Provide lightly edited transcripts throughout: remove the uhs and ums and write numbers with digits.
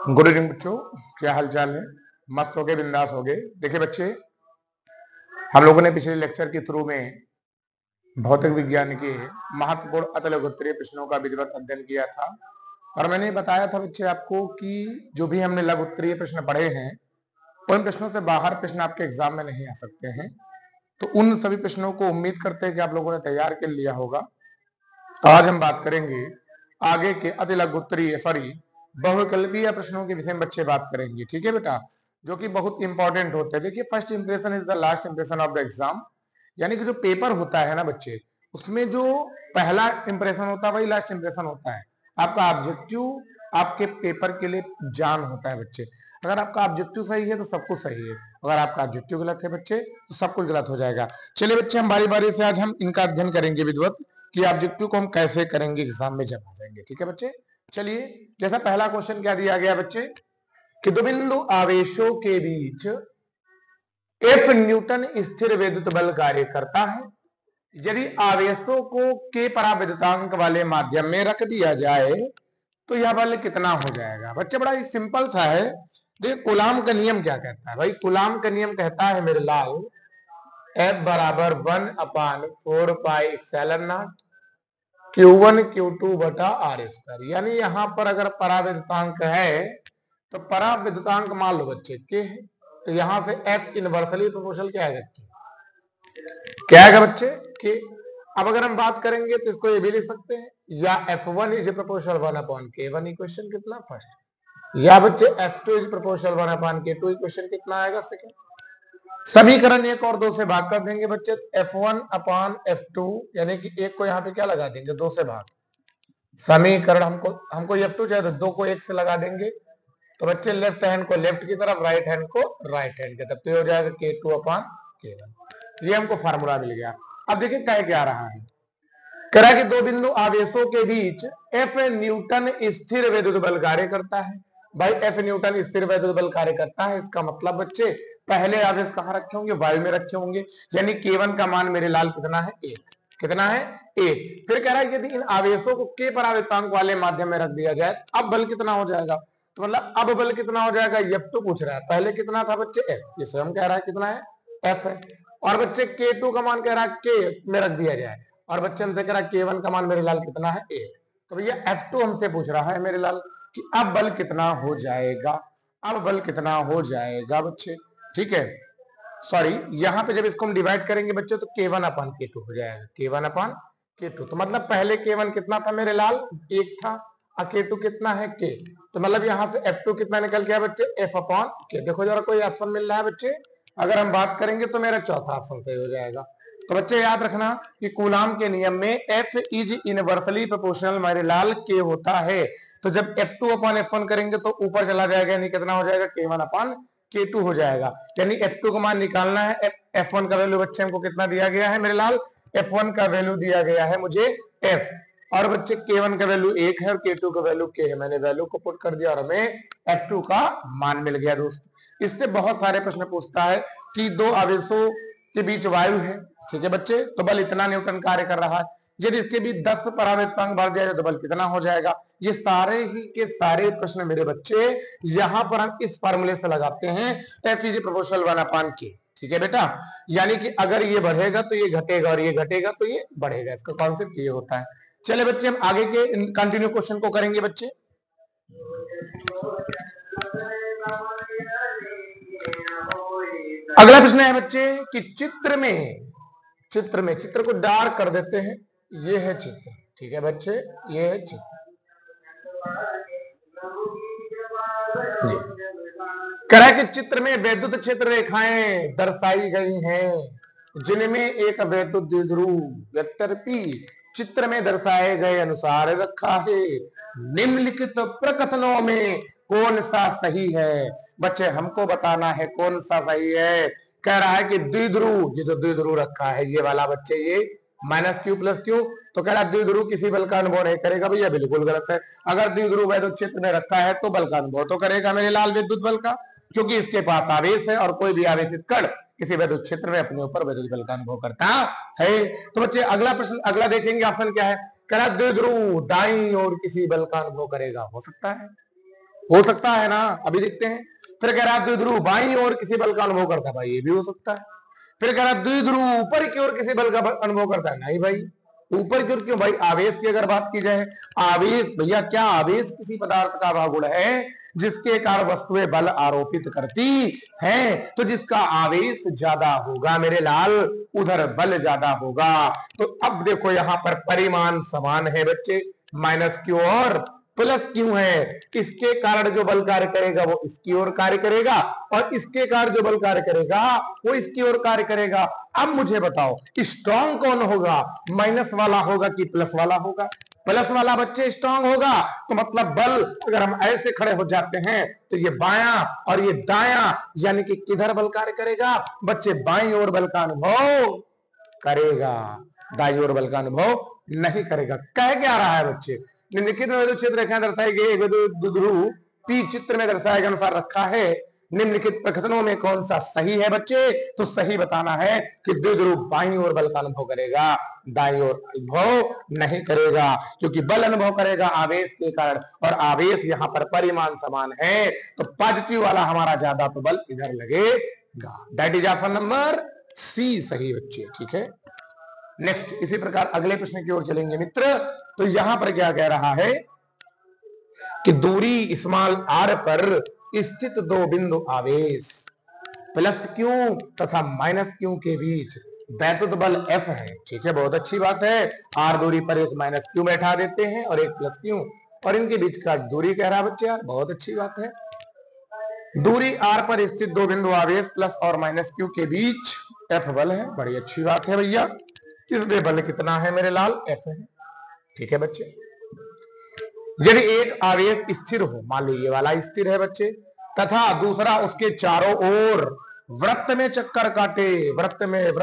Good evening बच्चों, क्या हाल चाल है? मस्त हो गए, बिंदास हो गए। देखिए बच्चे, हम लोगों ने पिछले लेक्चर के थ्रू में भौतिक विज्ञान के महत्वपूर्ण अतल लघुत्तरीय प्रश्नों का विधिवत अध्ययन किया था और मैंने बताया था बच्चे आपको कि जो भी हमने लघु उत्तरीय प्रश्न पढ़े हैं उन प्रश्नों से बाहर प्रश्न आपके एग्जाम में नहीं आ सकते हैं। तो उन सभी प्रश्नों को उम्मीद करते हैं कि आप लोगों ने तैयार कर लिया होगा। तो आज हम बात करेंगे आगे के अति लघु उत्तरीय बहुविकल्पीय प्रश्नों के विषय में बच्चे बात करेंगे। ठीक है बेटा, जो कि बहुत इंपॉर्टेंट होते हैं। देखिए, first impression is the last impression of the exam, यानी कि जो पेपर होता है ना बच्चे, उसमें जो पहला इंप्रेशन होता है वही लास्ट इंप्रेशन होता है। आपका ऑब्जेक्टिव आपके पेपर के लिए जान होता है बच्चे। अगर आपका ऑब्जेक्टिव सही है तो सब कुछ सही है, अगर आपका ऑब्जेक्टिव गलत है बच्चे तो सब कुछ गलत हो जाएगा। चलिए बच्चे, हम बारी बारी से आज हम इनका अध्ययन करेंगे विधिवत कि ऑब्जेक्टिव को हम कैसे करेंगे एग्जाम में जब आ जाएंगे। ठीक है बच्चे, चलिए जैसा पहला क्वेश्चन क्या दिया गया बच्चे कि दो बिंदु आवेशों के बीच एफ न्यूटन स्थिर विद्युत बल कार्य करता है। यदि आवेशों को के पराविद्युतांक वाले माध्यम में रख दिया जाए तो यह बल कितना हो जाएगा? बच्चे बड़ा ही सिंपल सा है। देखिए, कूलाम का नियम क्या कहता है भाई? कूलाम का नियम कहता है मेरे लाल, F बराबर 1/4 pi epsilon not Q1 Q2 बटा आर स्क्वायर। यानी यहां पर अगर पराविद्युतांक है तो पराविद्युतांक मान लो बच्चे के है, तो यहां से F इनवर्सली प्रोपोर्शनल क्या आएगा? क्या आएगा बच्चे? के। अब अगर हम बात करेंगे तो इसको ये भी लिख सकते हैं, या F1 is proportional 1/K1 equation कितना फर्स्ट, या बच्चे F2 is proportional 1/K2 equation कितना आएगा सेकंड। समीकरण एक और दो से भाग कर देंगे बच्चे, F1/F2 यानी कि एक को यहाँ पे क्या लगा देंगे? दो से भाग। समीकरण हमको F2 चाहिए तो दो को एक से लगा देंगे, तो बच्चे लेफ्ट हैंड को लेफ्ट की तरफ, राइट हैंड को राइट हैंड की तरफ, तो ये हो जाएगा K2/K1। ये हमको फार्मूला मिल गया। अब देखिए कह क्या रहा है, कह रहा है कि दो बिंदु आवेशों के बीच F न्यूटन स्थिर विद्युत बल कार्य करता है। भाई F न्यूटन स्थिर विद्युत बल कार्य करता है, इसका मतलब बच्चे पहले आवेश कहां रखे होंगे? वायु में रखे होंगे। यानी K1 का मान मेरे लाल कितना है? 1। कितना है? 1। फिर कह रहा है यदि इन आवेशों को के पराविद्युतांक वाले माध्यम में रख दिया जाए अब बल कितना हो जाएगा? तो मतलब अब बल कितना हो जाएगा? F2 पूछ रहा है, पहले कितना था बच्चे? F। ये स्वयं कह रहा है कितना है? F है। और बच्चे K2 का मान कह रहा है K में रख दिया जाए, और बच्चे हमसे कह रहा है K1 का मान मेरे लाल कितना है? 1। तो भैया F2 हमसे पूछ रहा है मेरे लाल कि अब बल कितना हो जाएगा? अब बल कितना हो जाएगा बच्चे? ठीक है, सॉरी, यहां पे जब इसको हम डिवाइड करेंगे बच्चे तो K1/K2 हो जाएगा। K1/K2 तो मतलब पहले K1 कितना था मेरे लाल? 1 था, और K2 कितना है? K। तो मतलब यहां से F2 कितना निकल गया बच्चे? F/K। देखो जरा कोई ऑप्शन मिल रहा है बच्चे? अगर हम बात करेंगे तो मेरा चौथा ऑप्शन सही हो जाएगा। तो बच्चे याद रखना कि कूलाम के नियम में F इज इनवर्सली प्रोपोर्शनल मेरे लाल K होता है। तो जब F2/F1 करेंगे तो ऊपर चला जाएगा, यानी कितना हो जाएगा? K1/K2 हो जाएगा। यानी F2 का मान निकालना है। F1 का वैल्यू बच्चे हमको कितना दिया गया है मेरे लाल? F1 का वैल्यू दिया गया है मुझे F, और बच्चे K1 का वैल्यू 1 है और K2 का वैल्यू K है। मैंने वैल्यू को पुट कर दिया और हमें F2 का मान मिल गया दोस्त। इससे बहुत सारे प्रश्न पूछता है कि दो आवेशों के बीच वायु है, ठीक है बच्चे, तो बल इतना न्यूटन कार्य कर रहा है। यदि इसके बीच 10 पराविद्युतांक भर दिया जाए तो बल कितना हो जाएगा? ये सारे ही के सारे प्रश्न मेरे बच्चे यहां पर हम इस फार्मूले से लगाते हैं, F इज प्रोपोर्शनल 1/K। ठीक है बेटा, यानी कि अगर ये बढ़ेगा तो ये घटेगा और ये घटेगा तो ये बढ़ेगा। इसका कॉन्सेप्ट ये होता है। चले बच्चे, हम आगे के कंटिन्यू क्वेश्चन को करेंगे बच्चे। अगला प्रश्न है बच्चे कि चित्र को डार्क कर देते हैं। ये है चित्र, ठीक है बच्चे, ये है चित्र। कह रहा है कि चित्र में वैद्युत क्षेत्र रेखाएं दर्शाई गई हैं जिनमें एक वैद्युत द्विध्रुव यद्यपि चित्र में दर्शाए गए अनुसार रखा है। निम्नलिखित प्रकथनों में कौन सा सही है? बच्चे हमको बताना है कौन सा सही है। कह रहा है कि द्विध्रुव, ये जो द्विध्रुव रखा है ये वाला बच्चे, ये -Q+Q, तो कह रहा है द्विध्रुव किसी बल का अनुभव नहीं करेगा। भैया बिल्कुल गलत है। अगर द्विध्रुव वैद्युत क्षेत्र में रखा है तो बल का अनुभव तो करेगा मेरे लाल, विद्युत बल का, क्योंकि इसके पास आवेश है और कोई भी आवेशित कण किसी वैद्युत क्षेत्र में अपने ऊपर विद्युत बल का अनुभव करता है। तो बच्चे अगला प्रश्न, अगला देखेंगे ऑप्शन क्या है। कह रहा द्विध्रुव दाईं ओर किसी बल का अनुभव करेगा, हो सकता है। हो सकता है ना, अभी देखते हैं। फिर कह रहा है द्विध्रुव बाईं ओर किसी बल का अनुभव करता है, भाई ये भी हो सकता है। फिर कह रहा है द्विध्रुव ऊपर की ओर किसी बल का अनुभव करता है, नहीं भाई ऊपर की ओर क्यों भाई, आवेश की अगर बात की जाए, आवेश भैया क्या आवेश किसी पदार्थ का वह गुण है जिसके कारण वस्तुएं बल आरोपित करती हैं, तो जिसका आवेश ज्यादा होगा मेरे लाल उधर बल ज्यादा होगा। तो अब देखो यहां पर परिमाण समान है बच्चे, माइनस क्यू और प्लस क्यू है, इसके कारण जो बल कार्य करेगा वो इसकी ओर कार्य करेगा और इसके कारण जो बल कार्य करेगा वो इसकी ओर कार्य करेगा। अब मुझे बताओ स्ट्रॉन्ग कौन होगा, माइनस वाला होगा कि प्लस वाला होगा? प्लस वाला बच्चे स्ट्रांग होगा, तो मतलब बल अगर हम ऐसे खड़े हो जाते हैं तो ये बायां और ये दायां, यानी कि किधर बल कार्य करेगा बच्चे, बाईं ओर बल का अनुभव करेगा, दाईं ओर बल का अनुभव नहीं करेगा। कह क्या रहा है बच्चे, निम्नलिखित में क्षेत्र रेखाएं दर्शाई गई द्विध्रुव पी चित्र में दर्शाए गए अनुसार रखा है, निम्नलिखित प्रकथनों में कौन सा सही है बच्चे? तो सही बताना है कि द्विध्रुव बाईं ओर बल का अनुभव करेगा, दाईं ओर अनुभव नहीं करेगा, क्योंकि बल अनुभव करेगा आवेश के कारण और आवेश यहाँ पर परिमाण समान है, तो पॉजिटिव वाला हमारा ज्यादा तो बल इधर लगेगा। That is option number C सही बच्चे, ठीक है। नेक्स्ट इसी प्रकार अगले प्रश्न की ओर चलेंगे मित्र। तो यहां पर क्या कह रहा है कि दूरी स्मॉल आर पर स्थित दो बिंदु आवेश प्लस क्यू तथा माइनस क्यू के बीच वैद्युत बल एफ है, ठीक है, बहुत अच्छी बात है। आर दूरी पर एक माइनस क्यू बैठा देते हैं और एक प्लस क्यू, और इनके बीच का दूरी कह रहा बच्चे, यार बहुत अच्छी बात है। दूरी आर पर स्थित दो बिंदु आवेश प्लस और माइनस क्यू के बीच एफ बल है, बड़ी अच्छी बात है भैया। इसलिए बल कितना है मेरे लाल, एफ है, ठीक है बच्चे। यदि एक आवेश स्थिर हो, मान लीजिए ये वाला स्थिर है बच्चे, तथा दूसरा उसके चारों ओर वृत्त में चक्कर काटे, वृत्त में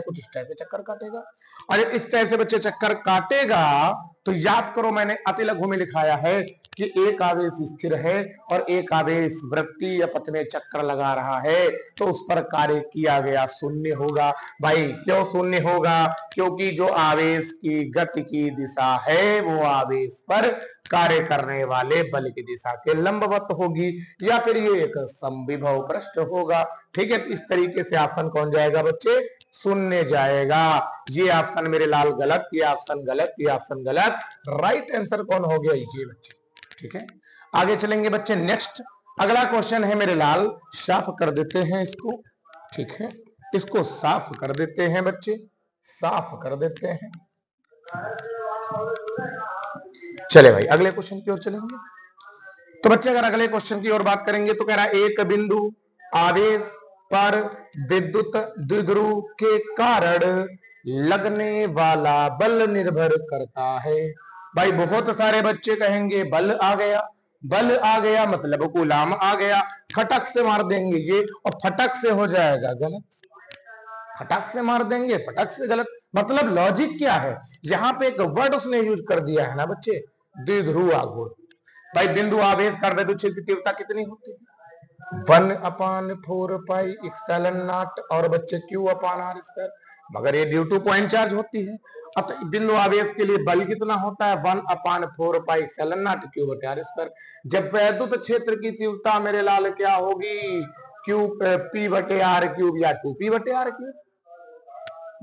कुछ इस तरह से चक्कर काटेगा, और इस तरह से बच्चे चक्कर काटेगा तो याद करो मैंने अति लघु में लिखाया है कि एक आवेश स्थिर है और एक आवेश वृत्तीय या पथ में चक्कर लगा रहा है, तो उस पर कार्य किया गया शून्य होगा। भाई क्यों शून्य होगा? क्योंकि जो आवेश की गति की दिशा है वो आवेश पर कार्य करने वाले बल की दिशा के लंबवत होगी, या फिर ये एक समविभव पृष्ठ होगा, ठीक है। इस तरीके से ऑप्शन कौन जाएगा बच्चे, शून्य जाएगा। ये ऑप्शन मेरे लाल गलत, ये ऑप्शन गलत, ये ऑप्शन गलत, राइट आंसर कौन हो गया, ये बच्चे, ठीक है। आगे चलेंगे बच्चे। नेक्स्ट अगला क्वेश्चन है मेरे लाल, साफ कर देते हैं इसको, ठीक है, इसको साफ कर देते हैं बच्चे, साफ कर देते हैं। चले भाई अगले क्वेश्चन की ओर चलेंगे। तो बच्चे अगर अगले क्वेश्चन की ओर बात करेंगे तो कह रहा है एक बिंदु आवेश पर विद्युत द्विध्रुव के कारण लगने वाला बल निर्भर करता है। भाई बहुत सारे बच्चे कहेंगे बल आ गया, बल आ गया मतलब कूलाम आ गया, फटक से मार देंगे ये और फटक से हो जाएगा गलत, फटक से मार देंगे फटक से गलत, मतलब लॉजिक क्या है, यहाँ पे एक वर्ड उसने यूज कर दिया है ना बच्चे, द्विध्रुव आघूर्ण। भाई बिंदु आवेश कर दे तो क्षेत्र की तीव्रता कितनी होती है, 1/4πε0 और बच्चे Q/r², मगर ये ड्यू टू पॉइंट चार्ज होती है। अब बिंदु आवेश के लिए बल कितना होता है, 1/4πε0 Q/r²। जब वैद्युत क्षेत्र की तीव्रता मेरे लाल क्या होगी, P/r³ या 2P/r³,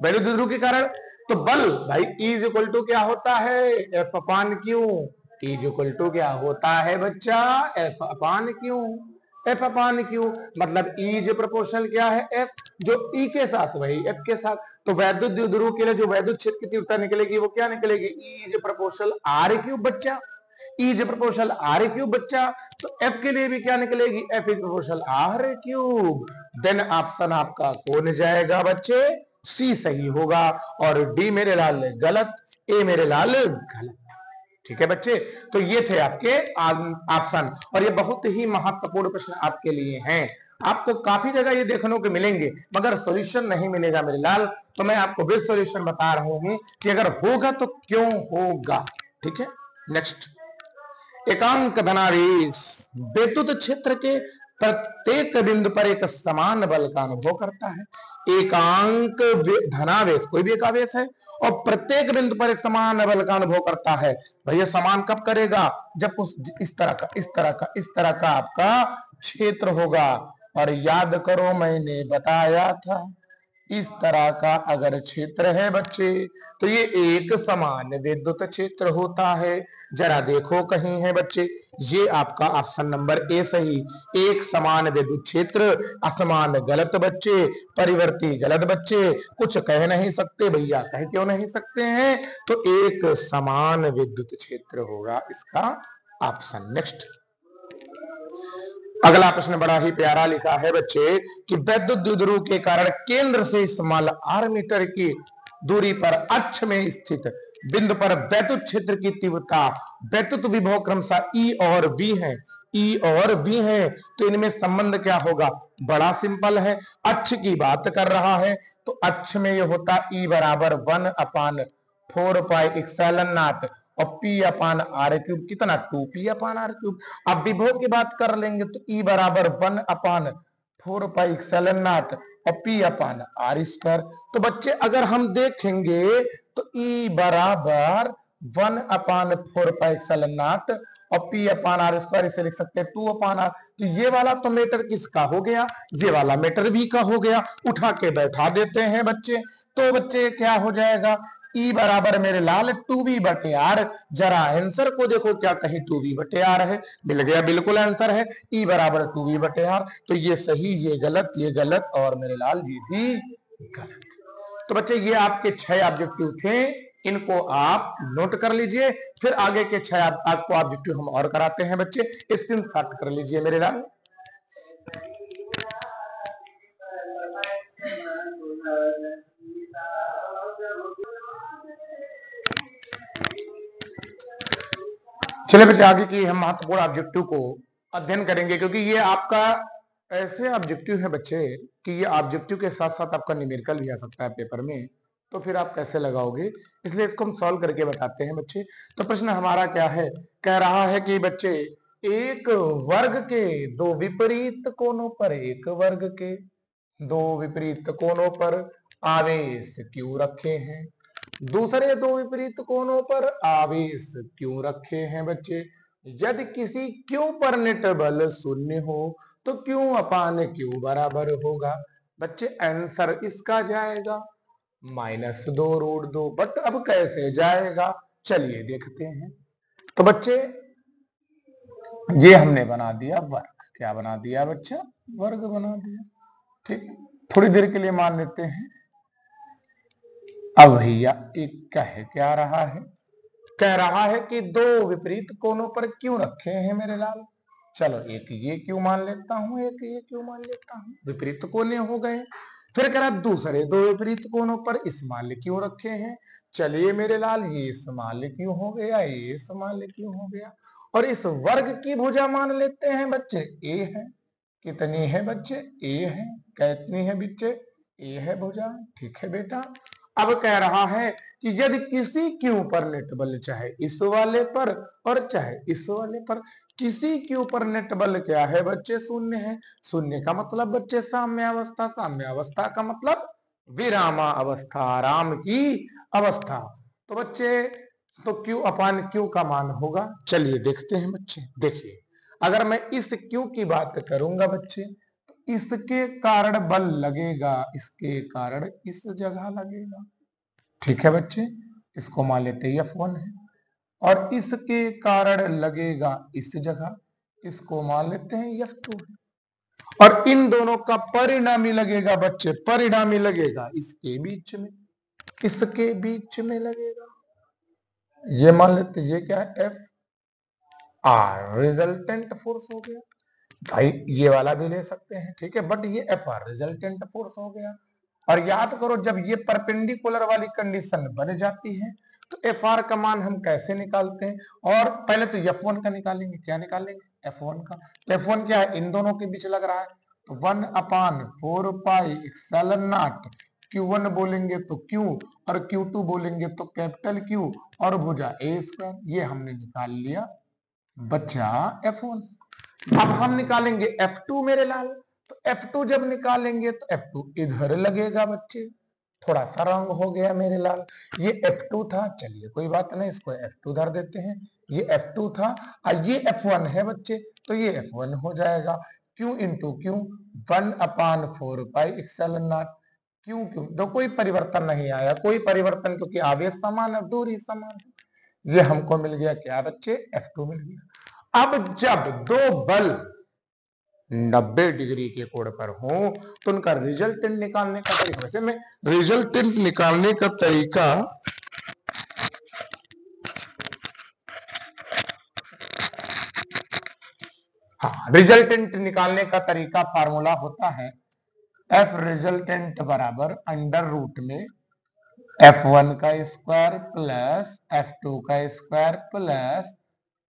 वैद्युत द्विध्रुव के कारण। तो बल भाई E इक्वल टू क्या होता है, F/Q। E इक्वल टू क्या होता है बच्चा, F/Q, F/Q, मतलब E जो प्रोपोर्शनल क्या है F, जो E के साथ वही F के साथ। तो वैद्युत द्विध्रुव के लिए जो वैद्युत क्षेत्र की तीव्रता निकलेगी वो क्या निकलेगी, E जो प्रोपोर्शनल R³ बच्चा, E जो प्रोपोर्शनल R³ बच्चा। तो F के लिए भी क्या निकलेगी, F is proportional R³। Then option आपका कौन जाएगा बच्चे, सी सही होगा, और डी मेरे लाल गलत, ए मेरे लाल गलत, ठीक है बच्चे। तो ये थे आपके ऑप्शन, और ये बहुत ही महत्वपूर्ण प्रश्न आपके लिए हैं। आपको काफी जगह ये देखने को मिलेंगे मगर सॉल्यूशन नहीं मिलेगा मेरे लाल, तो मैं आपको भी सॉल्यूशन बता रहा हूं कि अगर होगा तो क्यों होगा, ठीक है। नेक्स्ट, एकांक धनावेश विद्युत क्षेत्र के प्रत्येक बिंदु पर एक समान बल का अनुभव करता है। एकांक धनावेश कोई भी एक आवेश है और प्रत्येक बिंदु पर एक समान बल का अनुभव करता है। भैया समान कब करेगा? जब उस इस तरह का आपका क्षेत्र होगा। और याद करो मैंने बताया था, इस तरह का अगर क्षेत्र है बच्चे तो ये एक समान विद्युत क्षेत्र होता है। जरा देखो कहीं है बच्चे, ये आपका ऑप्शन नंबर ए सही। एक समान विद्युत क्षेत्र, असमान गलत बच्चे, परिवर्ती गलत बच्चे, कुछ कह नहीं सकते भैया। कह क्यों नहीं सकते हैं? तो एक समान विद्युत क्षेत्र होगा इसका ऑप्शन। नेक्स्ट अगला प्रश्न बड़ा ही प्यारा लिखा है बच्चे कि वैद्युत द्विध्रुव के कारण केंद्र से स्मॉल r मीटर की दूरी पर अक्ष में स्थित बिंदु पर वैद्युत क्षेत्र की तीव्रता वैद्युत विभव क्रमशः E और V है। E और V है तो इनमें संबंध क्या होगा? बड़ा सिंपल है। अक्ष की बात कर रहा है तो अक्ष में ये होता E बराबर 1/4 पाई इप्सिलॉन नॉट और P अपान आर क्यूब कितना 2P अपान आर क्यूब। अब विभव की बात कर लेंगे तो E बराबर 1/4 पाई इप्सिलॉन नॉट और P अपान आर स्क्वायर। तो बच्चे अगर हम देखेंगे तो E बराबर 1/4 पाई इप्सिलॉन नॉट और P अपान आर स्क्वायर इसे लिख सकते हैं 2 अपान आर। तो ये वाला तो मीटर किसका हो गया? ये वाला मीटर भी का हो गया। उठा के बैठा देते हैं बच्चे। तो बच्चे क्या हो जाएगा? E बराबर मेरे लाल 2V/r। जरा आंसर को देखो, क्या कहीं 2V/r है? मिल गया, बिल्कुल आंसर है E बराबर 2V/r। तो ये सही, ये गलत और मेरे लाल ये भी गलत। तो बच्चे ये आपके 6 ऑब्जेक्टिव थे, इनको आप नोट कर लीजिए। फिर आगे के 6 आपको ऑब्जेक्टिव हम और कराते हैं बच्चे, स्क्रीनशॉट कर लीजिए मेरे लाल। चलिए बच्चे आगे की हम महत्वपूर्ण ऑब्जेक्टिव को अध्ययन करेंगे, क्योंकि ये आपका ऐसे ऑब्जेक्टिव है बच्चे कि ये ऑब्जेक्टिव के साथ साथ आपका न्यूमेरिकल भी आ सकता है पेपर में। तो फिर आप कैसे लगाओगे, इसलिए इसको हम सॉल्व करके बताते हैं बच्चे। तो प्रश्न हमारा क्या है? कह रहा है कि बच्चे एक वर्ग के दो विपरीत कोनों पर दो विपरीत कोनों पर आवेश क्यों रखे हैं? दूसरे दो विपरीत कोनों पर आवेश क्यों रखे हैं बच्चे? यदि किसी क्यू पर नेट बल शून्य हो तो क्यू अपान क्यू बराबर होगा। बच्चे आंसर इसका जाएगा -2√2। बट अब कैसे जाएगा, चलिए देखते हैं। तो बच्चे ये हमने बना दिया वर्ग। क्या बना दिया बच्चा? वर्ग बना दिया। ठीक, थोड़ी देर के लिए मान लेते हैं। अब भैया एक क्या रहा है? कह रहा है कि दो विपरीत कोनों पर क्यों रखे हैं मेरे लाल? चलो एक ये क्यों मान लेता हूं, एक ये क्यों मान लेता हूं, विपरीत कोने हो गए। फिर कह रहा दूसरे दो विपरीत कोनों पर स्मॉल क्यों रखे हैं? चलिए मेरे लाल ये स्मॉल क्यों हो गया, ये स्मॉल क्यों हो गया। और इस वर्ग की भुजा मान लेते हैं बच्चे ए है। कितनी है बच्चे? ए है। कितनी है बच्चे? ए है भुजा। ठीक है बेटा। अब कह रहा है कि यदि किसी क्यू पर नेट बल चाहे इस वाले पर और चाहे इस वाले पर, किसी क्यू पर नेट बल क्या है बच्चे? शून्य है। शून्य का मतलब बच्चे साम्यावस्था, साम्यावस्था का मतलब विरामा अवस्था, आराम की अवस्था। तो बच्चे तो क्यू अपान क्यू का मान होगा। चलिए देखते हैं बच्चे। देखिए अगर मैं इस क्यू की बात करूंगा बच्चे तो इसके कारण बल लगेगा, इसके कारण इस जगह लगेगा। ठीक है बच्चे, इसको मान लेते हैं F1 है। और इसके कारण लगेगा इस जगह, इसको मान लेते हैं F2 है। और इन दोनों का परिणामी लगेगा बच्चे, परिणामी लगेगा इसके बीच में, इसके बीच में लगेगा। ये मान लेते हैं, ये क्या है? FR रिजल्टेंट फोर्स हो गया। भाई ये वाला भी ले सकते हैं, ठीक है, बट ये FR रिजल्टेंट फोर्स हो गया। और याद करो जब ये परपेंडिकुलर वाली कंडीशन बन जाती है तो FR का मान हम कैसे निकालते हैं? और पहले तो F1 का निकालेंगे। क्या निकालेंगे? F1 का। तो F1 क्या है? इन दोनों के बीच लग रहा है तो 1/4 पाई इप्सिलॉन नॉट। Q1 बोलेंगे तो Q और Q2 बोलेंगे तो कैपिटल Q और भुजा A स्क्वायर। ये हमने निकाल लिया बच्चा F1। अब हम निकालेंगे F2 मेरे लाल। तो F2 जब निकालेंगे तो F2 इधर लगेगा बच्चे, थोड़ा सा रंग हो गया मेरे लाल। ये F2 था, चलिए कोई बात नहीं, इसको F2 धर देते हैं। ये F2 था और ये F1 है बच्चे, तो ये F1 हो जाएगा। Q into Q 1/4 pi epsilon not. क्यों क्यों तो कोई परिवर्तन नहीं आया, कोई परिवर्तन क्योंकि आवेश समान है, दूरी समान है। ये हमको मिल गया क्या बच्चे, F2 मिल गया। अब जब दो बल 90 डिग्री के कोण पर हो तो उनका रिजल्टेंट निकालने का तरीका, वैसे मैं रिजल्टेंट निकालने का तरीका रिजल्टेंट निकालने का तरीका फार्मूला होता है एफ रिजल्टेंट बराबर अंडर रूट में F1 का स्क्वायर प्लस F2 का square plus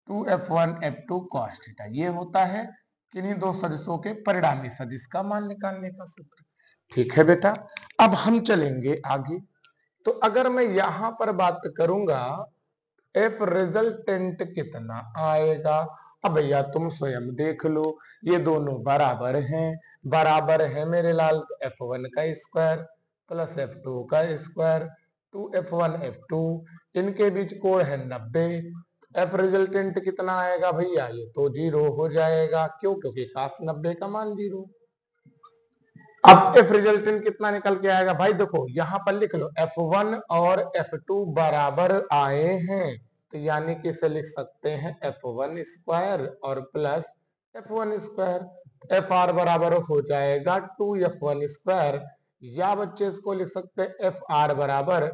2F1 F2 cos theta. ये होता है किन्हीं दो सदिशों के परिणामी सदिश का मान निकालने का सूत्र। ठीक है बेटा, अब हम चलेंगे आगे। तो अगर मैं यहां पर बात करूंगा एफ रिजल्टेंट कितना आएगा, अब भैया तुम स्वयं देख लो, ये दोनों बराबर हैं, बराबर है मेरे लाल। F1 का स्क्वायर प्लस F2 का स्क्वायर 2F1 F2, इनके बीच कोण है 90। एफ रिजल्टेंट कितना आएगा भैया, ये तो 0 हो जाएगा। क्यों, क्योंकि cos 90 का मान 0। अब एफ रिजल्टेंट कितना निकल के आएगा भाई, देखो यहां पर लिख लो F1 और F2 बराबर आए हैं, तो यानी कि इसे लिख सकते हैं F1 स्क्वायर और plus F1 square. F R बराबर हो जाएगा 2F1 स्क्वायर, या बच्चे इसको लिख सकते हैं एफ आर बराबर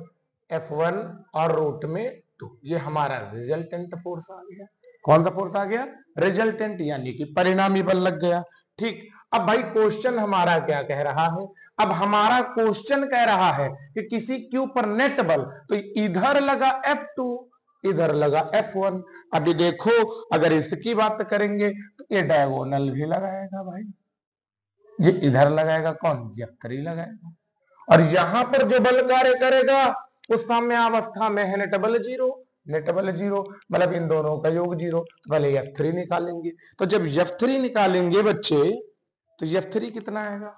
F1 और रूट में 2। ये हमारा रिजल्टेंट फोर्स आ गया। कौन सा फोर्स आ गया, रिजल्टेंट, यानी कि परिणामी बल लग गया। ठीक, अब भाई क्वेश्चन हमारा क्या कह रहा है, अब हमारा क्वेश्चन कह रहा है कि किसी क्यू पर नेट बल, तो इधर लगा F2 इधर लगा F1। अभी देखो अगर इसकी बात करेंगे तो ये डायगोनल भी लगाएगा भाई, ये इधर लगाएगा कौन, F3 लगाएगा, और यहां पर जो बल कार्य करेगा उस साम्यावस्था में है नेट बल 0, नेट बल 0 मतलब इन दोनों का योग 0। तो पहले F3 निकालेंगे, तो जब F3 निकालेंगे बच्चे तो F3 कितना आएगा,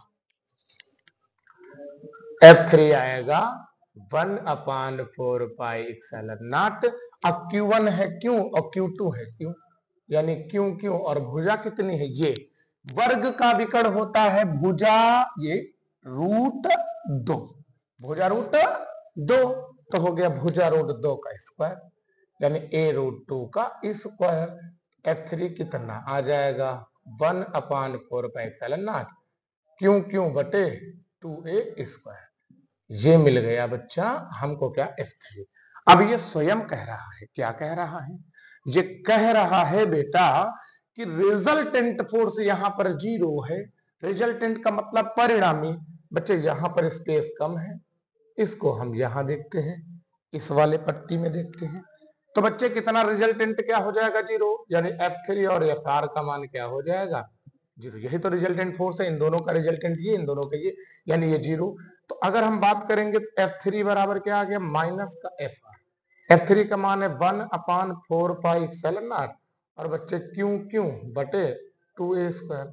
F3 आएगा 1/4 पाई epsilon नॉट। अब Q1 है क्यों और Q2 है क्यों, यानी क्यों क्यों, और भुजा कितनी है, ये वर्ग का विकर्ण होता है भुजा, ये √2, भुजा √2, तो हो गया भुजा √2 का स्क्वायर, यानी a√2 का स्क्वायर। F3 कितना आ जाएगा 1/4 पाई epsilon नॉट क्यों क्यों बटे 2a स्क्वायर। ये मिल गया बच्चा हमको क्या, F3। अब ये स्वयं कह रहा है, क्या कह रहा है, ये कह रहा है बेटा कि रिजल्टेंट फोर्स यहां पर 0 है। रिजल्टेंट का मतलब परिणामी, बच्चे यहां पर स्पेस कम है, इसको हम यहां देखते हैं, इस वाले पट्टी में देखते हैं। तो बच्चे कितना रिजल्टेंट क्या हो जाएगा 0, यानी F3 और Fr का मान क्या हो जाएगा 0। यही तो रिजल्टेंट फोर्स है, इन दोनों का रिजल्टेंट ये, इन दोनों का ये, यानी ये 0। तो अगर हम बात करेंगे तो F3 बराबर क्या आ गया, माइनस का Fr। F3 का मान है 1/4 पाई epsilon नॉट, और बच्चे क्यों क्यों बटे 2a स्क्वायर।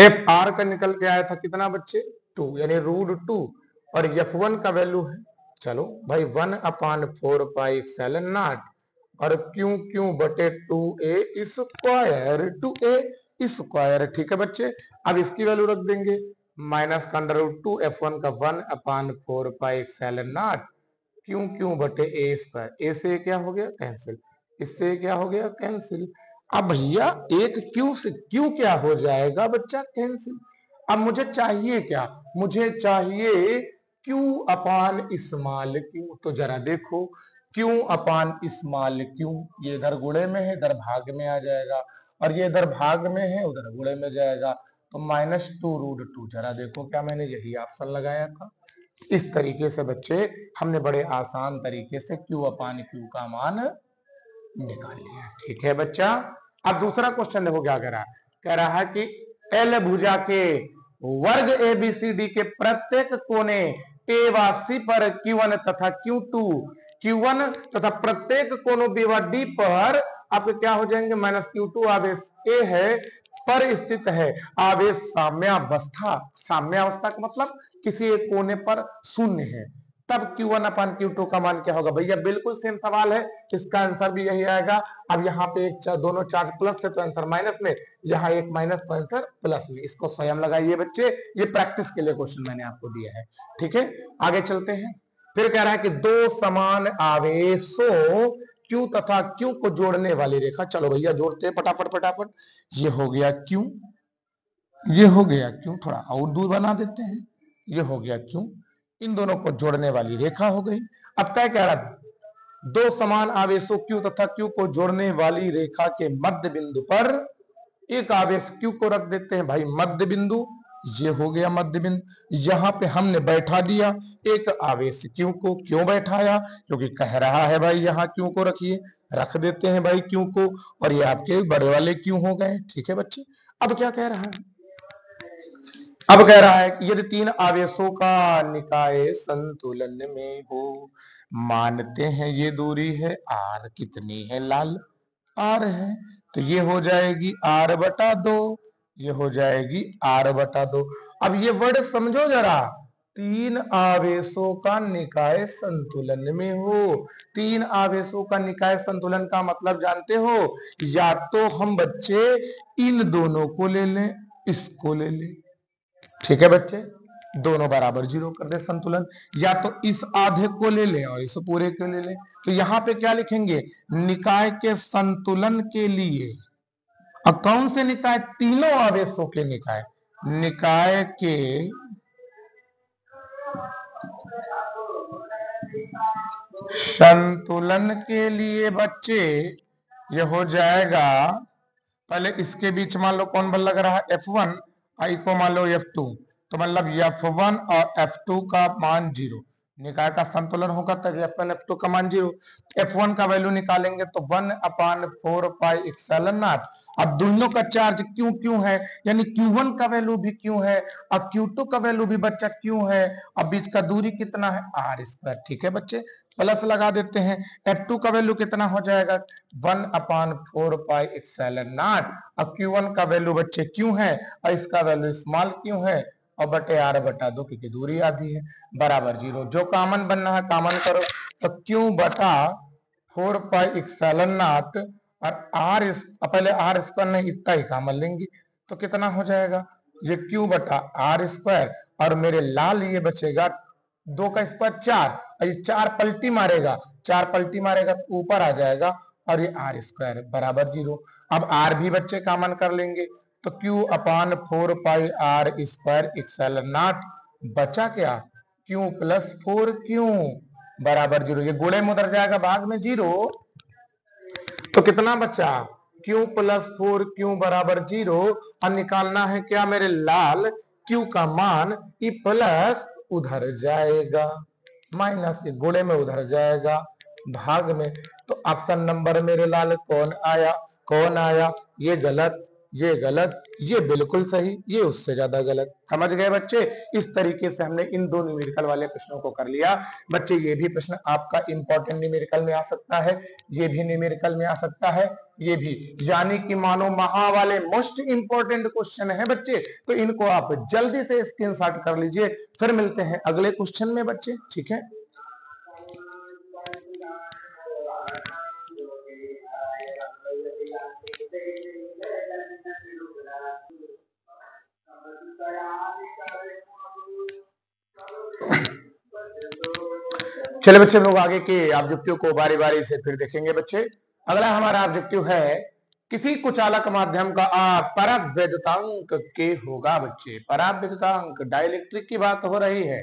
Fr का निकल के आया था कितना बच्चे 2, यानी √2, और F1 का वैल्यू है, चलो भाई 1/4 पाई epsilon नॉट और क्यों क्यों बटे 2a स्क्वायर, 2a स्क्वायर। ठीक है बच्चे, अब इसकी वैल्यू रख देंगे, माइनस का √2, F1 का 1/4 पाई epsilon नॉट क्यों क्यों बटे a स्क्वायर। a से क्या हो गया कैंसिल, इससे क्या हो गया कैंसिल। अब भैया एक क्यू से क्यू क्या हो जाएगा बच्चा, कैंसिल। अब मुझे चाहिए क्या, मुझे चाहिए Q अपान स्मॉल क्यू। तो जरा देखो Q अपान स्मॉल क्यू, ये इधर गुणे में है, इधर भाग में आ जाएगा, और ये इधर भाग में है, उधर गुणे में जाएगा, तो -2√2। जरा देखो क्या मैंने यही ऑप्शन लगाया था। इस तरीके से बच्चे हमने बड़े आसान तरीके से Q अपान Q का मान निकाल लिया। ठीक है बच्चा, अब दूसरा क्वेश्चन देखो क्या कह रहा है कि एल भुजा के वर्ग ABCD के प्रत्येक कोने A व C पर Q1 तथा Q2 Q1 तथा प्रत्येक कोनों B व D पर आपके क्या हो जाएंगे, -q2 आवेश ए है पर स्थित है आवेश साम्यावस्था। साम्यावस्था का मतलब किसी एक कोने पर शून्य है, तब Q1/Q2 का मान क्या होगा भैया, बिल्कुल सेम सवाल है, इसका आंसर भी यही आएगा। अब यहाँ पे दोनों चार्ज प्लस थे तो आंसर माइनस में, यहाँ एक माइनस तो आंसर प्लस में। इसको स्वयं लगाइए बच्चे, ये प्रैक्टिस के लिए क्वेश्चन मैंने आपको दिया है। ठीक है, आगे चलते हैं। फिर कह रहा है कि दो समान आवेशों Q तथा Q को जोड़ने वाली रेखा, चलो भैया जोड़ते हैं फटाफट फटाफट। ये हो गया Q, ये हो गया Q, थोड़ा और दूर बना देते हैं, ये हो गया Q, इन दोनों को जोड़ने वाली रेखा हो गई। अब क्या कह रहा है, दो समान आवेशों Q तथा Q को जोड़ने वाली रेखा के मध्य बिंदु पर एक आवेश Q को रख देते हैं भाई मध्य बिंदु, ये हो गया मध्य बिंदु। यहां पे हमने बैठा दिया एक आवेश Q को, क्यों बैठाया, क्योंकि कह रहा है भाई यहाँ Q को रखिए, रख देते हैं भाई Q को, और ये आपके बड़े वाले Q हो गए। ठीक है बच्चे, अब क्या कह रहा है, अब कह रहा है कि यदि तीन आवेशों का निकाय संतुलन में हो, मानते हैं ये दूरी है r, कितनी है लाल, r है, तो ये हो जाएगी r/2, ये हो जाएगी r/2। अब ये वर्ड समझो जरा, तीन आवेशों का निकाय संतुलन में हो। तीन आवेशों का निकाय संतुलन का मतलब जानते हो, या तो हम बच्चे इन दोनों को ले लें, इसको ले लें, ठीक है बच्चे, दोनों बराबर 0 कर दे संतुलन, या तो इस आधे को ले ले और इस पूरे को ले ले। तो यहां पे क्या लिखेंगे, निकाय के संतुलन के लिए, अब कौन से निकाय, तीनों आवेशों के निकाय, निकाय के संतुलन के लिए बच्चे ये हो जाएगा, पहले इसके बीच मान लो कौन बल लग रहा है, F1, I को मान लो F2, तो मतलब F1 और F2 का मान 0, निकाय का संतुलन होगा तब F1 F2 का मान 0। F1 का वैल्यू निकालेंगे तो 1/4πε0। अब दोनों का चार्ज Q क्यों है, यानी Q1 का वैल्यू भी Q है और Q2 का वैल्यू भी बच्चा Q है, अब बीच का दूरी कितना है r²। ठीक है बच्चे, प्लस लगा देते हैं, F2 का वैल्यू कितना हो जाएगा 1/4πε0, अब Q1 का वैल्यू बच्चे Q है और इसका वैल्यू स्मॉल Q है, और बटे r/2 क्योंकि दूरी आधी है, बराबर 0। जो कॉमन बनना है कॉमन करो, तो Q/4πε0 और r, पहले r² नहीं इतना ही कॉमन लेंगे तो कितना हो जाएगा, ये Q/r² और मेरे लाल ये बचेगा 2 का स्क्वायर 4, और ये 4 पलटी मारेगा, 4 पलटी मारेगा तो ऊपर आ जाएगा, और ये r² बराबर 0। अब r भी बच्चे कॉमन कर लेंगे तो Q/4πr² बचा क्या, Q + 4Q बराबर 0। ये गुणे में उधर जाएगा भाग में 0, तो कितना बचा, Q + 4Q बराबर 0, और निकालना है क्या मेरे लाल, Q का मान, ई प्लस उधर जाएगा माइनस, गुणे में उधर जाएगा भाग में। तो ऑप्शन नंबर मेरे लाल कौन आया, कौन आया, ये गलत, ये गलत, ये बिल्कुल सही, ये उससे ज्यादा गलत। समझ गए बच्चे, इस तरीके से हमने इन दो न्यूमेरिकल वाले प्रश्नों को कर लिया। बच्चे ये भी प्रश्न आपका इंपॉर्टेंट न्यूमेरिकल में आ सकता है, ये भी न्यूमेरिकल में आ सकता है, ये भी, यानी कि मानो महा वाले मोस्ट इंपॉर्टेंट क्वेश्चन है बच्चे, तो इनको आप जल्दी से स्क्रीनशॉट कर लीजिए। फिर मिलते हैं अगले क्वेश्चन में बच्चे, ठीक है। चले बच्चे, लोग आगे के ऑब्जेक्टिव को बारी बारी से फिर देखेंगे बच्चे। अगला हमारा ऑब्जेक्टिव है, किसी कुचालक माध्यम का परावैद्युतांक के होगा बच्चे। परावैद्युतांक डाइलेक्ट्रिक की बात हो रही है,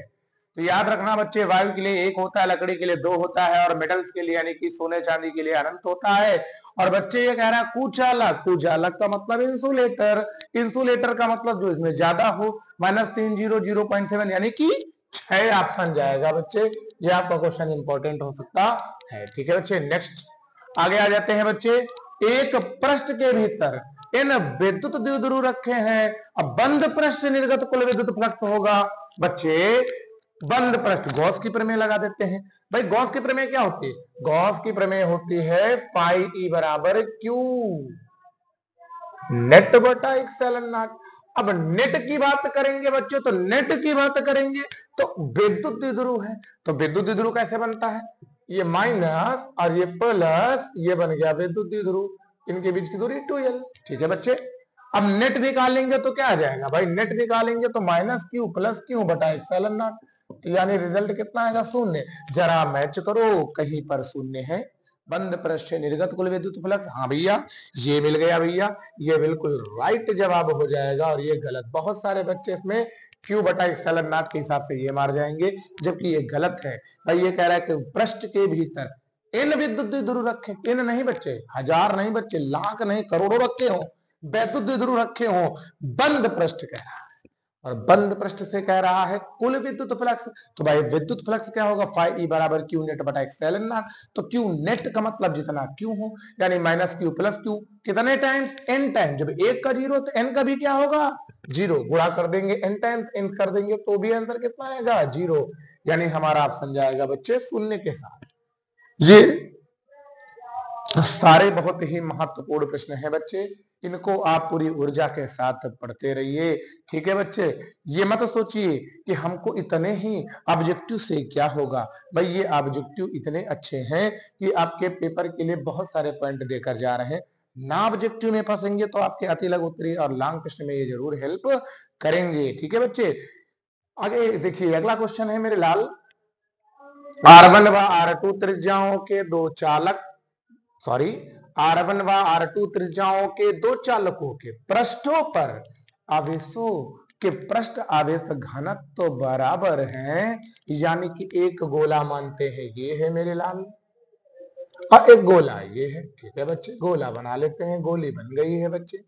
तो याद रखना बच्चे, वायु के लिए 1 होता है, लकड़ी के लिए 2 होता है, और मेटल्स के लिए यानी कि सोने चांदी के लिए अनंत होता है। और बच्चे ये कह रहा है कुचालक, कुचालक का मतलब इंसुलेटर, इंसुलेटर का मतलब जो इसमें ज्यादा हो, -3 0 0.7 यानी कि 6 ऑप्शन जाएगा बच्चे। ये आपका क्वेश्चन इंपॉर्टेंट हो सकता है, ठीक है बच्चे। नेक्स्ट आगे आ जाते हैं बच्चे। एक पृष्ठ के भीतर इन विद्युत द्विध्रुव रखे हैं, अब बंद पृष्ठ निर्गत कुल विद्युत फ्लक्स होगा बच्चे बंद पृष्ठ, गॉस की प्रमेय लगा देते हैं। भाई गॉस की प्रमेय क्या होती है? गॉस की प्रमेय होती है पाई ई बराबर क्यू नेट बटा इप्सिलॉन नॉट। अब नेट की बात करेंगे बच्चों, तो नेट की बात करेंगे तो विद्युत द्विध्रुव है, तो विद्युत द्विध्रुव कैसे बनता है? ये माइनस और ये प्लस, ये बन गया विद्युत द्विध्रुव, इनके बीच की दूरी 2l। ठीक है बच्चे, अब नेट निकालेंगे तो क्या आ जाएगा भाई? नेट निकालेंगे तो माइनस क्यू प्लस क्यू बटा इप्सिलॉन नॉट, तो यानी रिजल्ट कितना आएगा? शून्य। जरा मैच करो, कहीं पर शून्य है। बंद पृष्ठ निर्गत कुल विद्युत फ्लक्स, हाँ भैया ये मिल गया भैया, ये बिल्कुल राइट जवाब हो जाएगा और ये गलत। बहुत सारे बच्चे इसमें क्यू बटा इप्सिलॉन नॉट के हिसाब से ये मार जाएंगे, जबकि ये गलत है। भाई ये कह रहा है कि पृष्ठ के भीतर इन विद्युत द्विध्रुव रखे, इन नहीं बच्चे, हजार नहीं बच्चे, लाख नहीं करोड़ों रखे हो, विद्युत द्विध्रुव रखे हो, बंद पृष्ठ कह रहा है। और बंद पृष्ठ से कह रहा है कुल विद्युत फ्लक्स, तो भाई विद्युत फ्लक्स क्या होगा? फाई ई बराबर क्यू नेट बटा इप्सिलॉन नॉट। तो क्यू नेट का मतलब जितना क्यू हो, यानी माइनस क्यू प्लस क्यू, कितने टाइम्स? N time. जब एक का जीरो तो एन का भी क्या होगा? जीरो। गुणा कर देंगे एन टाइम्स, एन कर देंगे तो भी आंसर कितना आएगा? जीरो। यानी हमारा ऑप्शन जाएगा बच्चे शून्य के साथ। ये सारे बहुत ही महत्वपूर्ण प्रश्न है बच्चे, इनको आप पूरी ऊर्जा के साथ पढ़ते रहिए। ठीक है बच्चे, ये मत सोचिए कि हमको इतने ही ऑब्जेक्टिव से क्या होगा। भाई ये ऑब्जेक्टिव इतने अच्छे हैं कि आपके पेपर के लिए बहुत सारे पॉइंट देकर जा रहे हैं। ना ऑब्जेक्टिव में फंसेंगे तो आपके अति लघु उत्तरीय और लॉन्ग प्रश्न में ये जरूर हेल्प करेंगे। ठीक है बच्चे, आगे देखिए अगला क्वेश्चन है मेरे लाल। R1 व R2 त्रिज्याओं के दो चालक, सॉरी R1 व R2 त्रिज्याओं के दो चालकों के पृष्ठों पर आवेशों के पृष्ठ आवेश घनत्व तो बराबर हैं, यानी कि एक गोला मानते हैं ये है मेरे लाल, और एक गोला ये है। ठीक है बच्चे, गोला बना लेते हैं, गोली बन गई है बच्चे,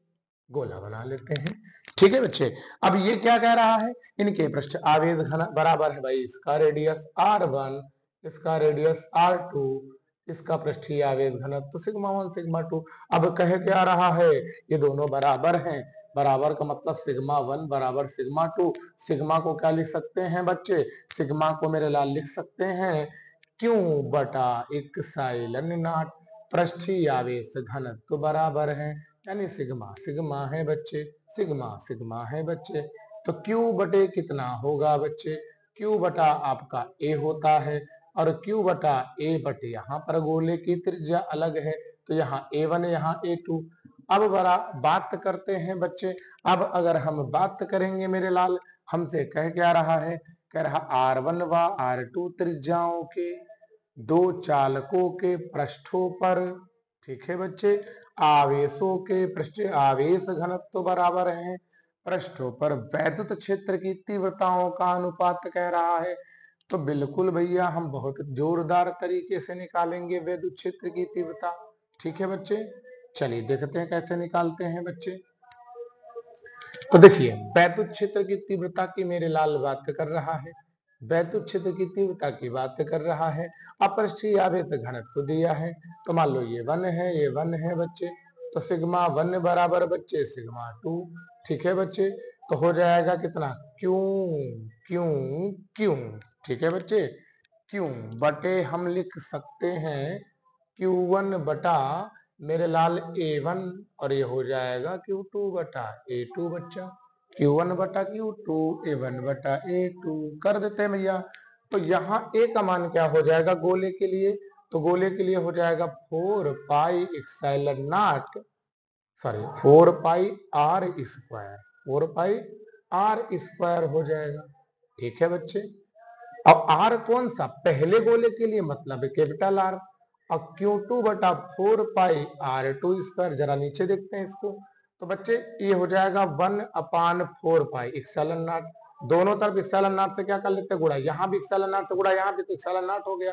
गोला बना लेते हैं। ठीक है बच्चे, अब ये क्या कह रहा है? इनके पृष्ठ आवेश घन बराबर है भाई, इसका रेडियस R1, इसका रेडियस R2, इसका पृष्ठीय आवेश घनत्व तो सिग्मा 1 सिग्मा 2। अब कह क्या रहा है? ये दोनों बराबर हैं, बराबर का मतलब सिग्मा 1 बराबर सिग्मा 2। सिग्मा को क्या लिख सकते हैं बच्चे? सिग्मा को मेरे लाल लिख सकते हैं क्यू बटा इप्सिलॉन नॉट, पृष्ठीय आवेश घनत्व तो बराबर है, यानी सिग्मा सिग्मा है बच्चे, सिग्मा सिग्मा है बच्चे। तो क्यू बटे कितना होगा बच्चे? क्यू बटा आपका ए होता है, और क्यू बटा ए बटे यहाँ पर गोले की त्रिज्या अलग है, तो यहाँ A1 यहाँ A2। अब बड़ा बात करते हैं बच्चे, अब अगर हम बात करेंगे मेरे लाल, हमसे कह क्या रहा है? कह रहा R1 व R2 त्रिज्याओं के दो चालकों के पृष्ठों पर, ठीक है बच्चे, आवेशों के पृष्ठ आवेश घनत्व तो बराबर है, पृष्ठों पर वैद्युत क्षेत्र की तीव्रताओं का अनुपात कह रहा है। तो बिल्कुल भैया हम बहुत जोरदार तरीके से निकालेंगे वैद्युत क्षेत्र की तीव्रता। ठीक है बच्चे, चलिए देखते हैं कैसे निकालते हैं बच्चे। तो देखिए वैद्युत क्षेत्र की तीव्रता की मेरे लाल बात कर रहा है, वैद्युत क्षेत्र की तीव्रता की बात कर रहा है, अपृष्ठीय आवेश घनत्व दिया है, तो मान लो ये 1 है, ये 1 है बच्चे, तो सिग्मा 1 बराबर बच्चे सिग्मा 2। ठीक है बच्चे, तो हो जाएगा कितना? Q Q Q. ठीक है बच्चे, क्यू बटे हम लिख सकते हैं Q1 बटा मेरे लाल A1, और ये हो जाएगा Q2 बटा A2 बच्चा, Q1 बटा Q2, A1 बटा A2 कर देते हैं भैया। तो यहाँ A का मान क्या हो जाएगा गोले के लिए? तो गोले के लिए हो जाएगा 4 pi epsilon naught, sorry 4 pi R square, 4 pi R square हो जाएगा। ठीक है बच्चे, अब R कौन सा? पहले गोले के लिए मतलब कैपिटल R, और Q2 बटा 4 पाई R2 स्क्वायर, जरा नीचे देखते हैं इसको, तो बच्चे ये हो जाएगा 1/4 पाई इप्सिलॉन नॉट, दोनों तरफ इप्सिलॉन नॉट से क्या कर लेते हैं? गुणा, यहाँ भी इप्सिलॉन नॉट से गुणा, यहाँ भी तो इप्सिलॉन नॉट हो गया,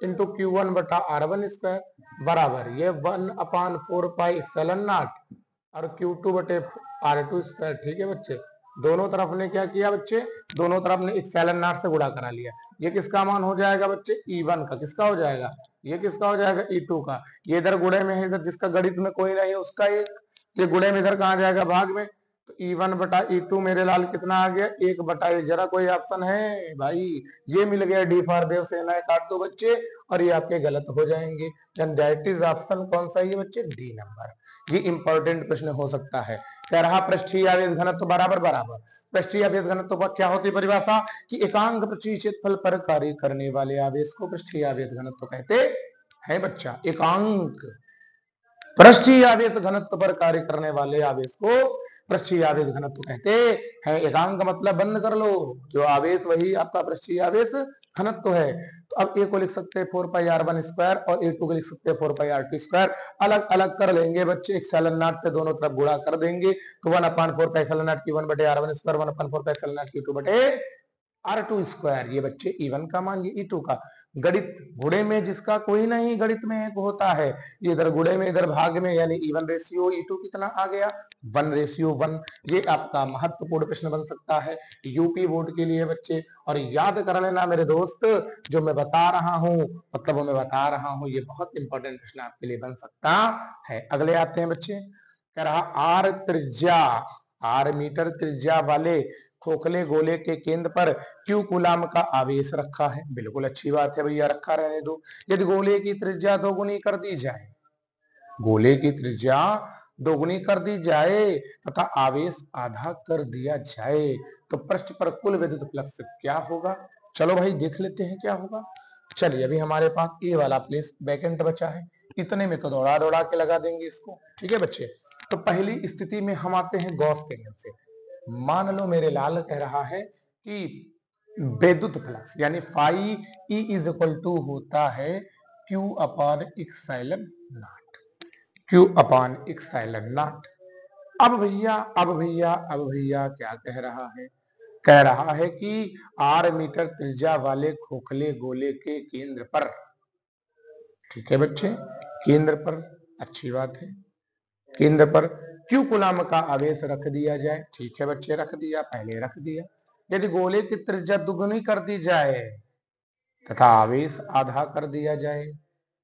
इंटू Q1 बटा R1 स्क्वायर बराबर ये 1/4 पाई इप्सिलॉन नॉट और Q2 बटे R2 स्क्वायर। ठीक है बच्चे, दोनों तरफ ने क्या किया बच्चे? दोनों तरफ ने इप्सिलॉन नॉट से गुणा करा लिया। ये किसका मान हो जाएगा बच्चे? E1 का। किसका हो जाएगा? ये किसका हो जाएगा? E2 का। ये इधर गुणे में है, इधर जिसका गणित में कोई नहीं है उसका एक, ये गुणे में इधर कहाँ जाएगा? भाग में, तो E1 बटा E2 मेरे लाल कितना आ गया 1 बटा ए। जरा कोई ऑप्शन है भाई? ये मिल गया डी फॉर देव सेना, काट दो बच्चे, और ये आपके गलत हो जाएंगे। दैट इज ऑप्शन कौन सा है बच्चे? D number. ये इंपॉर्टेंट प्रश्न हो सकता है। कह रहा पृष्ठीय आवेश घनत्व बराबर बराबर। पृष्ठीय आवेश घनत्व का क्या होती है परिभाषा? कि एकांक पृष्ठीय क्षेत्रफल पर कार्य करने वाले आवेश को पृष्ठीय आवेश घनत्व कहते हैं बच्चा। एकांक पृष्ठीय आवेश घनत्व पर कार्य करने वाले आवेश को पृष्ठीय आवेश घनत्व कहते हैं। एकांक मतलब बंद कर लो, जो आवेश वही आपका पृष्ठीय आवेश घनत्व है। तो अब ए को लिख सकते हैं 4πr1 स्क्वायर और ए2 को लिख सकते हैं 4πr2 स्क्वायर। अलग अलग कर लेंगे बच्चे, इप्सिलॉन नॉट से दोनों तरफ गुणा कर देंगे तो 1/4π q1 बटे r1 स्क्वायर 1/4π q2 बटे r2 स्क्वायर। ये बच्चे E1 का मान, ये E2 का। गणित गुणे में जिसका कोई नहीं, गणित में एक होता है। ये इधर गुणे में इधर भाग में, यानी E1 रेशियो E2 कितना आ गया 1:1। ये आपका महत्वपूर्ण प्रश्न बन सकता है यूपी बोर्ड के लिए बच्चे। और याद कर लेना मेरे दोस्त, जो मैं बता रहा हूं मतलब मैं बता रहा हूं, ये बहुत इंपॉर्टेंट प्रश्न आपके लिए बन सकता है। अगले आते हैं बच्चे। कह रहा आर त्रिज्या, आर मीटर त्रिज्या वाले खोखले गोले के केंद्र पर क्यू कूलाम का आवेश रखा है। बिल्कुल अच्छी बात है भैया, रखा रहने दो। यदि गोले की त्रिज्या दोगुनी कर दी जाए, गोले की त्रिज्या दोगुनी कर दी जाए तथा आवेश आधा कर दिया जाए तो पृष्ठ पर कुल विद्युत फ्लक्स क्या होगा? चलो भाई देख लेते हैं क्या होगा। चलिए अभी हमारे पास ए वाला प्लेस वैकेंट बचा है, इतने में तो दौड़ा दौड़ा के लगा देंगे इसको। ठीक है बच्चे, तो पहली स्थिति में हम आते हैं गॉस के नियम से। मान लो मेरे लाल कह रहा है कि विद्युत फ्लक्स यानी phi E is equal to होता है Q upon epsilon naught, Q upon epsilon naught. अब भैया क्या कह रहा है? कह रहा है कि r मीटर त्रिज्या वाले खोखले गोले के केंद्र पर, ठीक है बच्चे, केंद्र पर, अच्छी बात है, केंद्र पर क्यू कूलाम का आवेश रख दिया जाए। ठीक है बच्चे, रख दिया, पहले रख दिया। यदि गोले की त्रिज्या दुगुनी कर दी जाए तथा आवेश आधा कर दिया जाए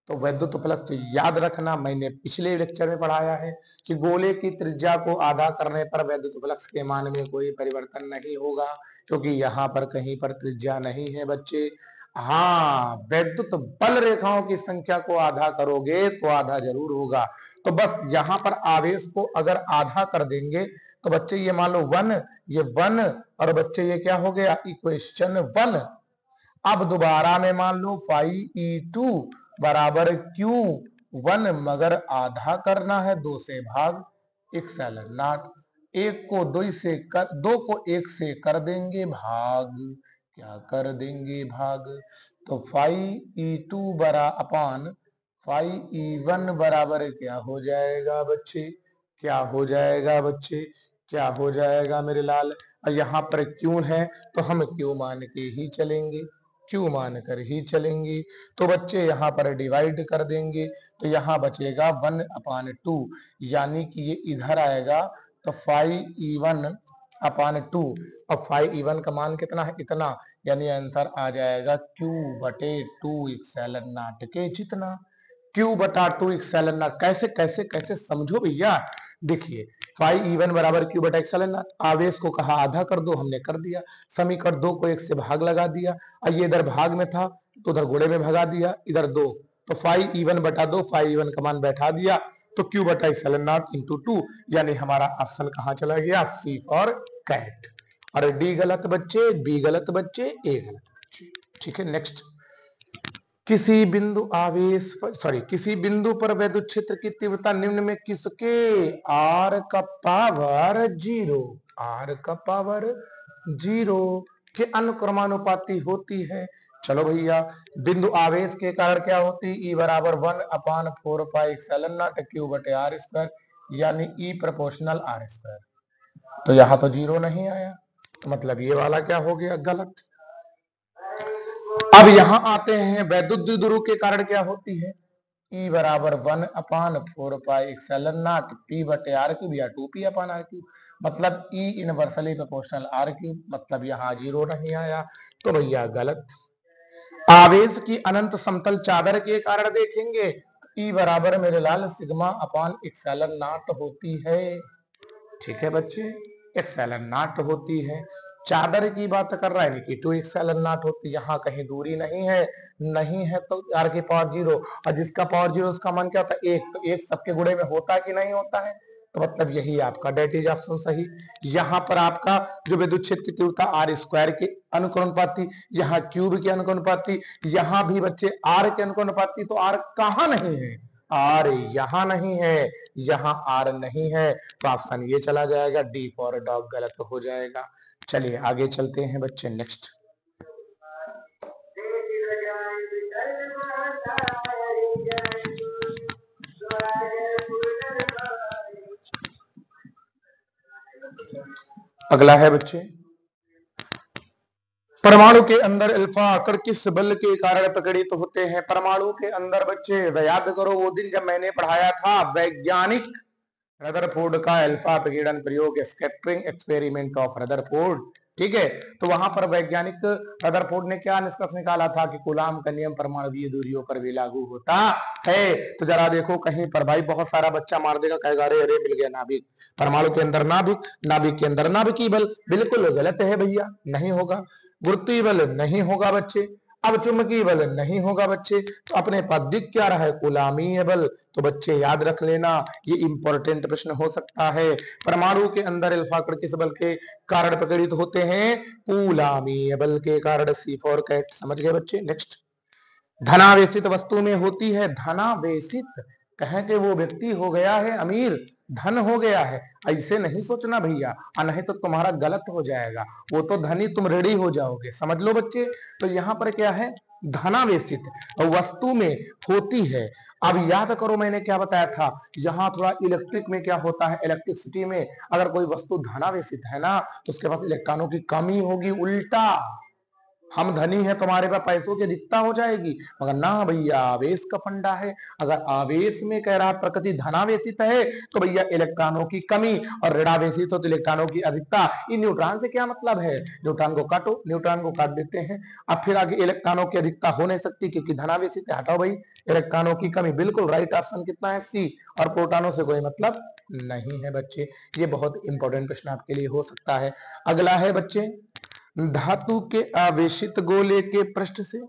तो विद्युत फ्लक्स, तो याद रखना मैंने पिछले लेक्चर में पढ़ाया है कि गोले की त्रिज्या को आधा करने पर विद्युत फ्लक्स के मान में कोई परिवर्तन नहीं होगा, क्योंकि यहाँ पर कहीं पर त्रिज्या नहीं है बच्चे। हाँ, विद्युत बल रेखाओं की संख्या को आधा करोगे तो आधा जरूर होगा। तो बस यहाँ पर आवेश को अगर आधा कर देंगे तो बच्चे ये मान लो 1, ये 1 और बच्चे ये क्या हो गया इक्वेशन 1। अब दोबारा में मान लो φE2 बराबर Q1 मगर आधा करना है 2 से भाग इप्सिलॉन नॉट। 1 को 2 से कर, 2 को 1 से कर देंगे भाग, क्या कर देंगे भाग। तो φE2 बरा अपान φE1 बराबर क्या हो जाएगा बच्चे? क्या हो जाएगा बच्चे? क्या हो जाएगा मेरे लाल? और यहाँ पर क्यों है तो हम क्यों मान के ही चलेंगे, क्यों मान कर ही चलेंगे। तो बच्चे यहाँ पर डिवाइड कर देंगे तो यहाँ बचेगा 1/2, यानी कि ये इधर आएगा तो φE1 अपान 2। अब φE1 का मान कितना है? इतना, यानी आंसर आ जाएगा Q/2 इप्सिलॉन नॉट के जितना। Q/2 epsilon not. कैसे कैसे कैसे समझो भैया। देखिए φE1 बराबर Q/2 इप्सिलॉन नॉट, आवेश को कहा आधा कर दो, हमने कर दिया। समीकरण 2 को 1 से भाग लगा दिया, और ये इधर भाग में था तो उधर गुणे में भगा दिया, इधर 2 तो φE1/2, φE1 का मान बैठा दिया तो Q/2 इप्सिलॉन नॉट इंटू 2, यानी हमारा ऑप्शन कहाँ चला गया? सी फॉर कैट। और डी गलत बच्चे, बी गलत बच्चे, ए गलत बच्चे। ठीक है, नेक्स्ट। किसी बिंदु आवेश पर किसी बिंदु पर विद्युत क्षेत्र की तीव्रता निम्न में किसके r का पावर 0, r का पावर 0 के अनुक्रमानुपाती होती है। चलो भैया, बिंदु आवेश के कारण क्या होती है? E बराबर 1/4π इप्सिलॉन नॉट Q/r², यानी E प्रोपोर्शनल r²। तो यहाँ तो 0 नहीं आया, तो मतलब ये वाला क्या हो गया? गलत। अब यहां आते हैं वैद्युत द्विध्रुव के कारण क्या होती है? E बराबर 1/4π इप्सिलॉन नॉट P/r³ या 2P/r³, मतलब E इनवर्सली प्रोपोर्शनल r³, मतलब यहाँ 0 नहीं आया, तो भैया गलत। आवेश की अनंत समतल चादर के कारण देखेंगे E बराबर मेरे लाल सिग्मा अपान इप्सिलॉन नॉट होती है। ठीक है बच्चे, x(0) होती है। चादर की बात कर रहा है कि 2x(0) होती, यहाँ कहीं दूरी नहीं है, नहीं है तो r की पावर 0, और जिसका पावर 0 उसका मान क्या होता है 1, तो 1 सबके गुणे में होता है कि नहीं होता है, तो मतलब यही आपका डेट इज ऑप्शन सही। यहाँ पर आपका जो विद्युत क्षेत्र की तीव्रता r² के अनुपाती, यहाँ क्यूब के अनुपाती, यहाँ भी बच्चे r के अनुपाती, तो r कहाँ नहीं है, r यहाँ नहीं है, यहाँ r नहीं है, तो ऑप्शन ये चला जाएगा, डी फॉर डॉग गलत हो जाएगा। चलिए आगे चलते हैं बच्चे नेक्स्ट। अगला है बच्चे, परमाणु के अंदर अल्फा आकर किस बल के कारण प्रकटित होते हैं। परमाणु के अंदर बच्चे याद करो वो दिन जब मैंने पढ़ाया था वैज्ञानिक रदरफोर्ड का अल्फा विकिरण प्रयोग, स्कैटरिंग एक्सपेरिमेंट ऑफ रदरफोर्ड, ठीक है। तो वहां पर वैज्ञानिक रदरफोर्ड ने क्या निष्कर्ष निकाला था कि कूलाम का नियम परमाणुवीय दूरियों पर भी लागू होता है। तो जरा देखो कहीं पर भाई बहुत सारा बच्चा मार देगा, कहेगा अरे अरे मिल गया नाभिक, परमाणु के अंदर नाभिक, नाभिक के अंदर नाभिकीय बल, बिल्कुल गलत है भैया, नहीं होगा। गुरुत्वीय बल नहीं होगा बच्चे, अब चुंबकीय बल नहीं होगा बच्चे, तो अपने पास दिख क्या रहा है, कूलामीय बल। तो बच्चे याद रख लेना, ये इंपॉर्टेंट प्रश्न हो सकता है। परमाणु के अंदर अल्फा कण किस बल के कारण प्रकटित होते हैं, कूलामीय बल के कारण, सी फॉर कैट। समझ गए बच्चे। नेक्स्ट, धनावेशित वस्तु में होती है, धनावेशित कहें कि वो व्यक्ति हो गया है अमीर, धन हो गया है, ऐसे नहीं सोचना भैया, नहीं तो तुम्हारा गलत हो जाएगा, वो तो धनी तुम ऋणी हो जाओगे, समझ लो बच्चे। तो यहाँ पर क्या है, धनावेशित वस्तु में होती है। अब याद करो मैंने क्या बताया था, यहाँ थोड़ा इलेक्ट्रिक में क्या होता है, इलेक्ट्रिसिटी में अगर कोई वस्तु धनावेशित है ना तो उसके पास इलेक्ट्रॉनों की कमी होगी, उल्टा हम धनी है तुम्हारे पास पैसों की अधिकता हो जाएगी, मगर ना भैया आवेश का फंडा है। अगर आवेश में कह रहा प्रकृति धनावेशित है तो भैया इलेक्ट्रॉनों की कमी, और ऋणावेशित हो तो इलेक्ट्रॉनों की अधिकता। इन न्यूट्रॉन से क्या मतलब है, न्यूट्रॉन को काटो, न्यूट्रॉन को काट देते हैं। अब फिर आगे इलेक्ट्रॉनों की अधिकता हो नहीं सकती क्योंकि धनावेशित है, हटाओ भाई इलेक्ट्रॉनों की कमी, बिल्कुल राइट ऑप्शन कितना है, सी। और प्रोटॉनों से कोई मतलब नहीं है बच्चे। ये बहुत इंपॉर्टेंट प्रश्न आपके लिए हो सकता है। अगला है बच्चे, धातु के आवेशित गोले के पृष्ठ से,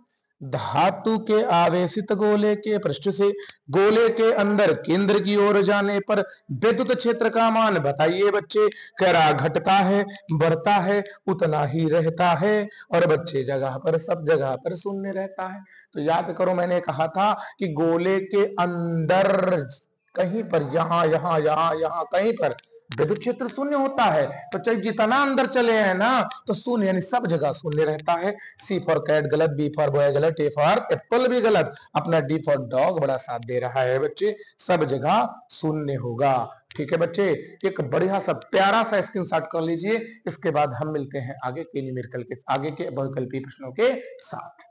धातु के आवेशित गोले के पृष्ठ से गोले के अंदर केंद्र की ओर जाने पर विद्युत क्षेत्र का मान बताइए बच्चे। कह रहा घटता है, बढ़ता है, उतना ही रहता है, और बच्चे जगह पर सब जगह पर शून्य रहता है। तो याद करो मैंने कहा था कि गोले के अंदर कहीं पर, यहाँ यहाँ यहाँ यहाँ कहीं पर विद्युत क्षेत्र शून्य होता है, तो चाहे जितना अंदर चले हैं ना तो शून्य, यानी सब जगह शून्य रहता है। सी फॉर कैट गलत, बी फॉर बॉय गलत, ए फॉर एप्पल भी गलत, अपना डी फॉर डॉग बड़ा साथ दे रहा है बच्चे, सब जगह शून्य होगा। ठीक है बच्चे, एक बढ़िया सा प्यारा सा स्क्रीनशॉट कर लीजिए। इसके बाद हम मिलते हैं आगे के न्यूमेरिकल के, आगे के बहुविकल्पीय प्रश्नों के साथ।